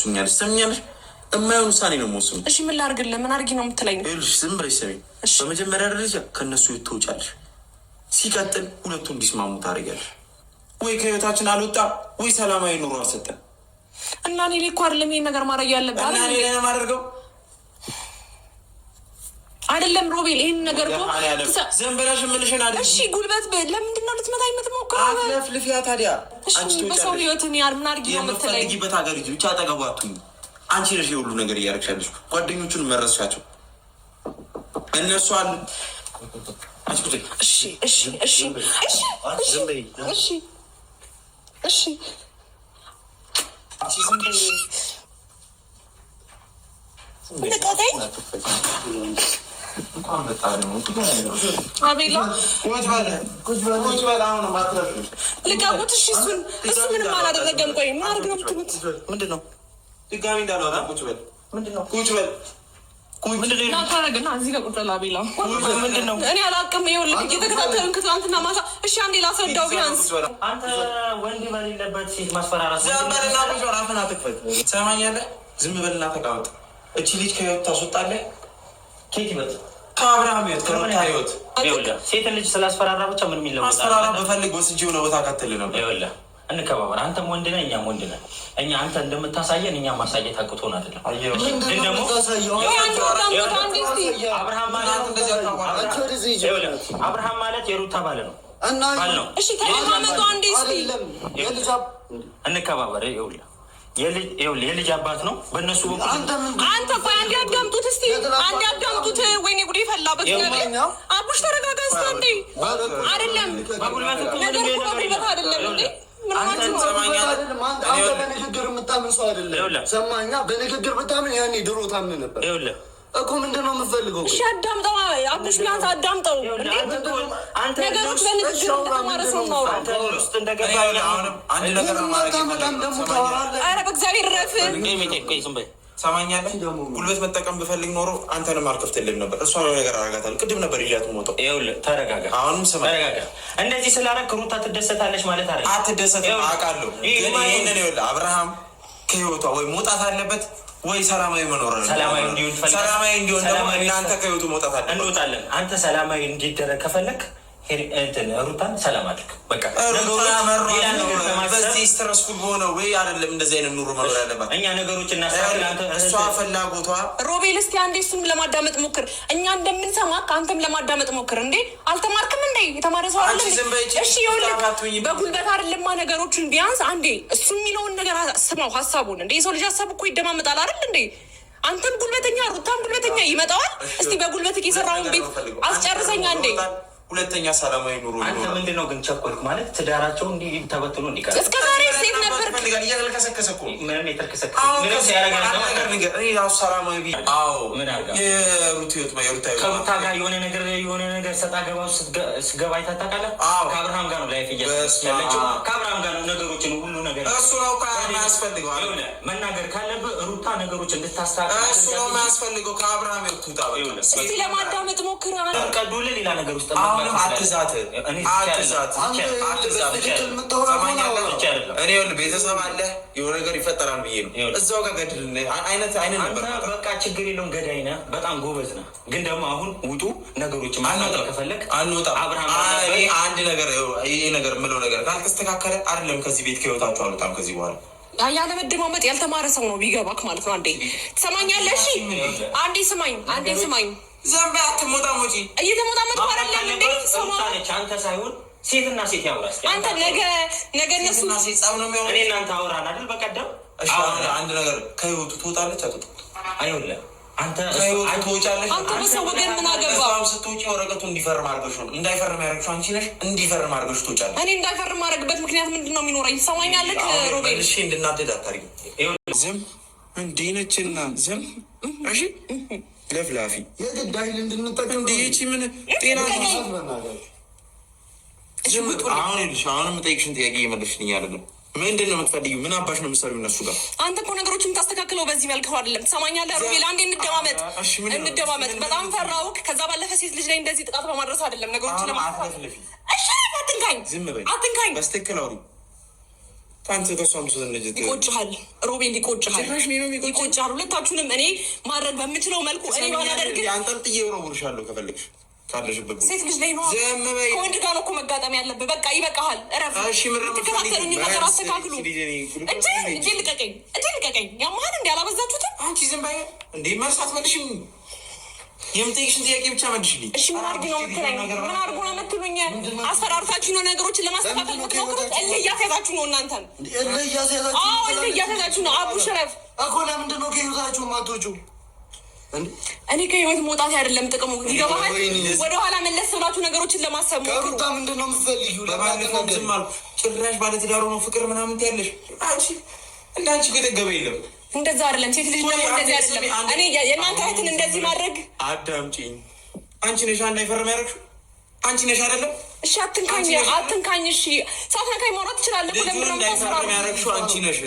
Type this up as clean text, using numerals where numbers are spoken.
ትወስኛለሽ? ሰምኛለሽ? የማይሆን ውሳኔ ነው የምወስነው። እሺ ምን ላድርግልህ? ምን አድርጊ ነው የምትለኝ? ይኸውልሽ ዝም ብለሽ ስሚኝ። በመጀመሪያ ደረጃ ከእነሱ ትወጫለሽ። ሲቀጥል ሁለቱ እንዲስማሙ ታደርጊያለሽ። ወይ ከህይወታችን አልወጣ ወይ ሰላማዊ ኑሮ አልሰጠን እና እኔ እኮ አይደለም ይሄን ነገር ማድረግ ያለብህ እና እኔ ላይ ነው የማደርገው አይደለም ሮቤል፣ ይሄን ነገር እኮ ዝም ብለሽ የምልሽን አይደል? እሺ ጉልበት ለምንድን ነው ልትመታኝ የምትሞክረው? አትለፍልፊያ ታዲያ። አንቺ በሰው ህይወትን ያር ምን አድርጊ ነው የምትለኝ? የምትፈልጊበት ሀገር ሂጂ ብቻ አጠገቡ አትሁኝ። አንቺ ነሽ የሁሉ ነገር እያደረግሻለሽ። ጓደኞቹን መረስሻቸው። እነሱ አሉ። እሺ እሺ እሺ እሺ እሺ እሺ ልቀቀኝ አቤላ፣ ልቀቁት። እሺ እሱ ምንም አላደረገም። ቆይ ምን አድርግ ነው የምትሉት? ምንድን ነው ድጋሚ እንዳልወጣ? ቁጭ በል። ምንድን ነው ቁጭ በል? ታረግና እዚህ ጋር ቁጭ በል አቤላ። ምንድን ነው? እኔ አላውቅም። ይኸውልህ እየተከታተልን ትናንትና ማታ። እሺ አንዴ ላስረዳው ቢያንስ። አንተ ወንድ በሌለበት ሴት ማስፈራራት ዘንበልና ቁጭ በል። አፍህን አትክፈት። ሰማኛለህ? ዝም በልና ተቀመጥ። እቺ ልጅ ከህይወት ታስወጣለህ። ኬት ይመጣ? ከአብርሃም ህይወት፣ ከሩታ ህይወት። ይኸውልህ ሴት ልጅ ስላስፈራራ ብቻ ምን የሚለው ማስፈራራ በፈልግ ወስጄ ነው ቦታ ካተልህ ነበር። ይኸውልህ እንከባበር። አንተም ወንድ ነህ፣ እኛም ወንድ ነህ። እኛ አንተ እንደምታሳየን እኛ ማሳየት አቅቶን አይደለም። ግን ደግሞ አብርሃም ማለት የሩታ ባል ነው። እሺ ተለማመጡ አንዴ እስኪ እንከባበር። ይኸውልህ የልጅ አባት ነው በእነሱ በኩል። አንተ ቆይ አንዴ አዳምጡት እስቲ፣ አንዴ አዳምጡት። ወይኔ ጉዴ ፈላበት። አቡሽ ተረጋጋ እስኪ አንዴ። አይደለም ነገር እኮ በጉልበት አይደለም እንዴ። በንግግር የምታምን ሰው አይደለም። ሰማኛ በንግግር ብታምን ያኔ ድሮ ታምን ነበር እኮ። ምንድን ነው የምፈልገው? እሺ አዳምጠው አቡሽ፣ ቢያንስ አዳምጠው። ነገሮች በንግግር እንደተማረ ሰው ነው። ኧረ በእግዚአብሔር ረፍ። ሰማኛለህ? ጉልበት መጠቀም ብፈልግ ኖሮ አንተንም አልከፍትልም ነበር። እሷ ነገር አረጋታለሁ። ቅድም ነበር እያት ሞጠው። ተረጋጋ። አሁንም ስማ፣ እንደዚህ ስላደረግ ሩታ ትደሰታለች ማለት አለ። አትደሰትም አውቃለሁ። ግን ይህንን ይኸውልህ አብርሃም ከህይወቷ ወይ መውጣት አለበት ወይ ሰላማዊ መኖር አለበት። ሰላማዊ እንዲሆን ደግሞ እናንተ ከህይወቱ መውጣት አለበት። እንወጣለን። አንተ ሰላማዊ እንዲደረግ ከፈለግ ሩታን ሰላም አድርግ። በቃ በዚህ ስትረስፉል በሆነ ወይ አይደለም እንደዚህ አይነት ኑሮ መኖር ያለባት። እኛ ነገሮች እሷ ፍላጎቷ። ሮቤል እስኪ አንዴ እሱም ለማዳመጥ ሞክር። እኛ እንደምንሰማ ከአንተም ለማዳመጥ ሞክር። እንዴ አልተማርክም እንዴ? የተማረ ሰው አለ። እሺ ይኸውልህ በጉልበት አይደለማ ነገሮችን። ቢያንስ አንዴ እሱ የሚለውን ነገር ስማው፣ ሀሳቡን። እንዴ የሰው ልጅ ሀሳብ እኮ ይደማመጣል አይደል እንዴ? አንተም ጉልበተኛ ሩታም ጉልበተኛ ይመጣዋል። እስቲ በጉልበት የሰራውን ቤት አስጨርሰኛ እንዴ። ሁለተኛ ሰላማዊ ኑሮ። አንተ ምንድን ነው ግን ቸኮልክ ማለት? ትዳራቸው እንዲህ ተበትኖ እንዲቀር እስከ ዛሬ ሴት ነበር እያልከሰከሰ እኮ ምንም የተከሰከሰ ሰላማዊ የሩት ህይወት ከሩታ ጋር የሆነ ነገር ሰጣ ገባ ስገባ አይተህ ታውቃለህ? ከአብርሃም ጋር ነው ላይፍ እያለችው። ከአብርሃም ጋር ነው ነገሮችን ሁሉ ነገር እሱ ነው ማያስፈልገው። መናገር ካለብህ ሩታ ነገሮች እንድታስታውቅ እሱ ነው ማያስፈልገው። ከአብርሃም ትውጣ። እስኪ ለማዳመጥ ሞክር። ቀዱልህ ሌላ ነገር ውስጥ አትዛት። እኔ ቤተሰብ አለ የሆነ ነገር ይፈጠራል ብዬ ነው እዛው ጋር ገድል አይነት ነበር። በቃ ችግር የለውም። ገዳይ ነህ፣ በጣም ጎበዝ ነህ። ግን ደግሞ አሁን ውጡ ነገሮች ማናጠር ከፈለግ አንወጣ። አንድ ነገር ይሄ ነገር የምለው ነገር ካልተስተካከለ አይደለም ከዚህ ቤት ከህይወታችሁ አልወጣም ከዚህ በኋላ። ያለ መደማመጥ ያልተማረ ሰው ነው ቢገባክ ማለት ነው። አንዴ ትሰማኛለህ? እሺ አንዴ ስማኝ። ዘንበ አትሞጣሞጪ። እየተሞጣመጥኩ አይደለም እንዴ? ሰማነች። አንተ ሳይሆን ሴትና ሴት ያውራስ። አንተ ነገ እነሱና ሴት ጸብ ነው የሚሆነው። እኔ እናንተ አወራን አይደል በቀደም። አንድ ነገር ከህይወቱ ትወጣለች አትወጣም? አይወለም አንተ ከህይወቱ ትወጫለች። አንተ በሰው ወገን ምን አገባ? ስትወጪ ወረቀቱ እንዲፈርም አድርገሽ ነው። እንዳይፈርም ያደረግሽው አንቺ ነሽ። እንዲፈርም አድርገሽ ትወጫለሽ። እኔ እንዳይፈርም ማድረግበት ምክንያት ምንድን ነው የሚኖረኝ? ትሰማኛለህ ሮቤል? እሺ እንድናደድ አታርጊ። ዝም እንዲህ ነችና ዝም። እሺ ለፍላፊ የግድ ኃይል እንድንጠቀም እንዲህ ምን ጤና አሁን የምጠይቅሽን ጥያቄ እየመለስሽልኝ አይደለም። ምንድን ነው የምትፈልጊው? ምን አባሽ ነው የምትሰሪው እነሱ ጋር? አንተ እኮ ነገሮችን የምታስተካክለው በዚህ መልክ አይደለም። ትሰማኛለህ ሮቤል? አንዴ እንደማመጥ። በጣም ፈራውክ። ከዛ ባለፈ ሴት ልጅ ላይ እንደዚህ ጥቃት በማድረስ አይደለም ነገሮችን ለማስተካከል። እሺ አትንካኝ፣ ዝም በይ፣ አትንካኝ። በስትክክል አውሪ። አንተ ከሷም ስለነጀት ይቆጭሃል፣ ሮቤል ይቆጭሃል፣ ይቆጭሃል። ሁለታችሁንም እኔ ማድረግ በምችለው መልኩ እኔ ባላደርግ አንተን ጥዬ ወረውርሻለሁ ከፈለግሽ ካለሽበት ሴት ልጅ ላይ ነው ከወንድ ጋር ነው እኮ መጋጠም ያለብህ። በቃ ይበቃሃል፣ እረፍ። ትከታተሉኝ ነገር አስተካክሉ። እጄ ልቀቀኝ፣ እጄ ልቀቀኝ። ያማህን እንዲ አላበዛችሁትም? አንቺ ዝም በይ እንዴ! መልስ አትመልሽም። የምጠይቅሽን ጥያቄ ብቻ መልሽልኝ። እሺ ምን አድርጊ ነው የምትለኝ? ምን አድርጎ ነው የምትሉኝ? አስፈራርታችሁ ነው ነገሮችን ለማስተካከል የምትሞክሩት? እልህ እያስያዛችሁ ነው እናንተን። እልህ እያስያዛችሁ ነው። አቡ ሽረፍ እኮ ለምንድን ነው ከህይወታችሁ የማትወጪው? እኔ ከህይወት መውጣት አይደለም ጥቅሙ፣ ይገባሃል? ወደኋላ መለስ ብላችሁ ነገሮችን ለማሰብ ሞክሩ። ከሩታ ምንድን ነው የምትፈልጊው? ለባለፈው ዝም አልኩ። ጭራሽ ባለትዳሩ ነው ፍቅር ምናምን ትያለሽ። አንቺ እንደ አንቺ ገጠገበ የለም። እንደዛ አይደለም። ሴት ልጅ ደግሞ እንደዚህ አይደለም። እኔ የእናንተ እህትን እንደዚህ ማድረግ አዳምጪኝ። አንቺ ነሽ አንድ አይፈርም ያደረግሽው አንቺ ነሽ አይደለም? እሺ አትንካኝ፣ አትንካኝ። እሺ ሳትነካኝ ማውራት ትችላለህ። ለምን እንዳይፈርም ያደረግሽው አንቺ ነሽ።